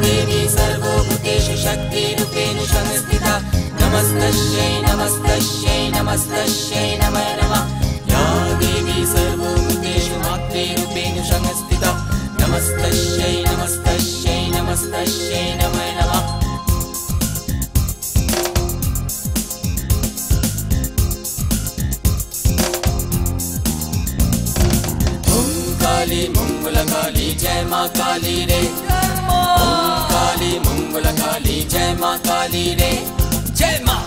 देवी सर्वभूतेषु शक्तिरूपेण संस्थिता नमस्तस्यै नमस्तस्यै नमस्तस्यै नमो नमः या देवी सर्वभूतेषु मातृरूपेण संस्थिता नमस्तस्यै नमस्तस्यै नमस्तस्यै नमो नमः काली मंगल काली जय माँ काली रे ओम काली मंगल काली जय माँ काली रे जय माँ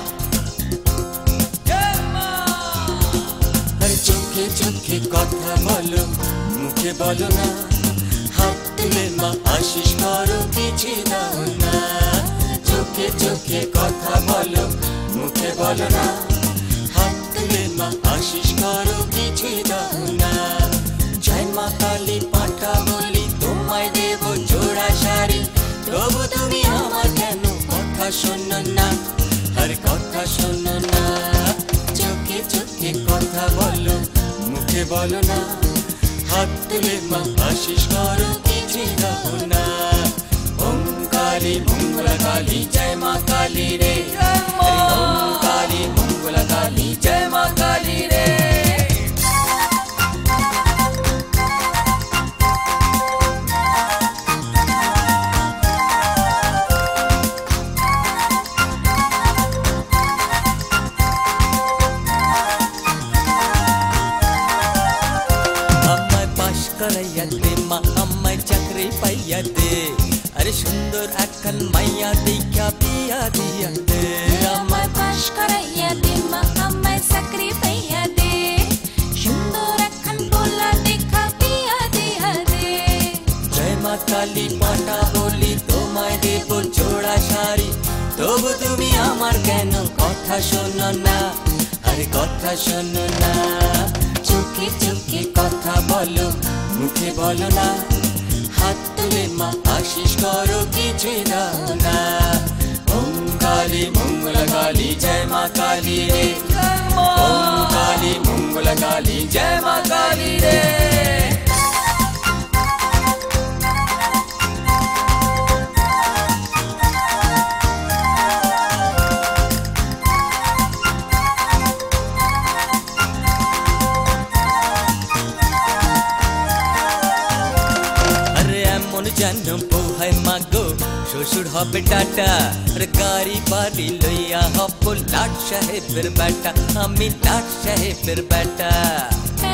अरे चोखे चोखे कथा बोलो मुखे बोलो ना हाथ तुले माँ आशीष करो किछि दाओ ना चोखे चोखे कथा बोलो मुखे बोलो ना हाथ तुले माँ आशीष करो किछि दाओ ना जय माँ काली पाठा बोली तुम्हारे देवो जोड़ा शाड़ी प्रभु तुमी आमार केनो कथा शोनो ना हर कथा शोनो ना चोखे चोखे कथा बोलो मुखे बोलो ना हाथ तुले माँ आशीष करो किछि दाओ ना ओम काली मंगल काली जय माँ काली रे ओम काली मंगल काली जय माँ काली रे चाकरी पाइया दे अरे सुंदर अखन मैया देखा पिया दिया दे अम्मा पाश कराइया दे माँ अम्मा चाकरी पाइया दे सुंदर अखन बोला देखा पिया दिया दे जय माँ काली पाटा बोली तुम्हारे देवो जोड़ा शाड़ी तबु तुमी आमार केनो कथा शोनो ना अरे कथा शोनो ना चोखे चोखे कथा बोलो मुखे बोलो ना हाथ तुले माँ आशीष करो किछि दाओ ना ओम काली मंगल काली जय माँ काली रे ओम काली मंगल काली जय माँ काली रे जन्म पोहाय मागो শ্বশুর হবে টাটা আর গাড়ি বাড়ি লইয়া হব লাট সাহেবের বেটা আমি লাট সাহেবের বেটা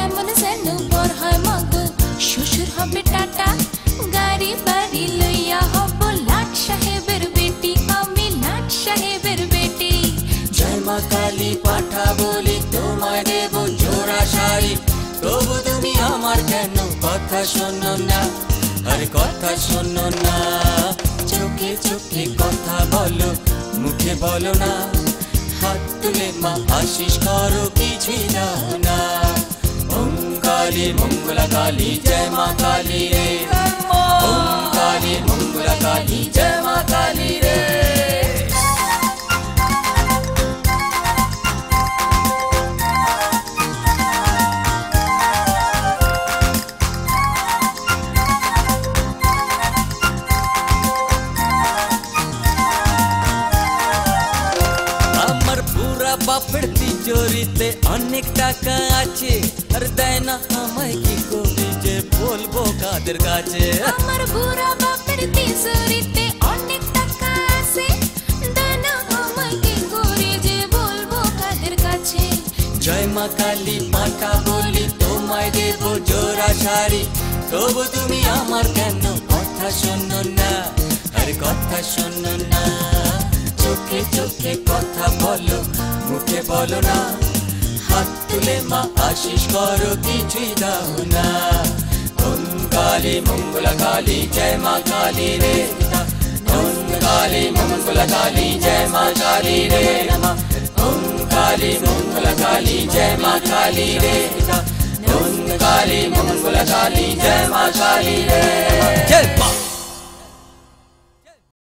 এমন যেন বর হয় মাগো শ্বশুর হবে টাটা গাড়ি বাড়ি লইয়া হব লাট সাহেবের বেটি আমি লাট সাহেবের বেটি জয় মা কালী পাঠা বলি তোমায় দেব জোড়া শাড়ি তবু তুমি আমার কেন কথা শোনো না अरे कथा शोनो ना चोखे चोखे कथा बोलो मुखे बोलो ना हाथ तुले माँ आशीष करो किछि दाओ ना ओम काली मंगल काली जय माँ काली रे ओम काली मंगल काली जय माँ काली रे বাপের তিজোরিতে অনেক টাকা আছে আর দেয় না আমায় কি করি যে বলবো কাদের কাছে আমার বুড়া বাপের তিজোরিতে অনেক টাকা আছে দেয় না আমায় কি করি যে বলবো কাদের কাছে জয় মা কালী পাঠা বলি তোমায় দেব জোড়া শাড়ি তবু তুমি আমার কেন কথা শোনো না আরে কথা শোনো না চোখে চোখে কথা বলো मुखे बोलो ना हाथ तुले माँ आशीष करो किछि दाओ ना ओम काली मंगल काली जय माँ काली रे ओम काली मंगल काली जय माँ काली रे ओम काली मंगल काली जय माँ काली रे ओम काली मंगल काली जय माँ काली रे जय माँ।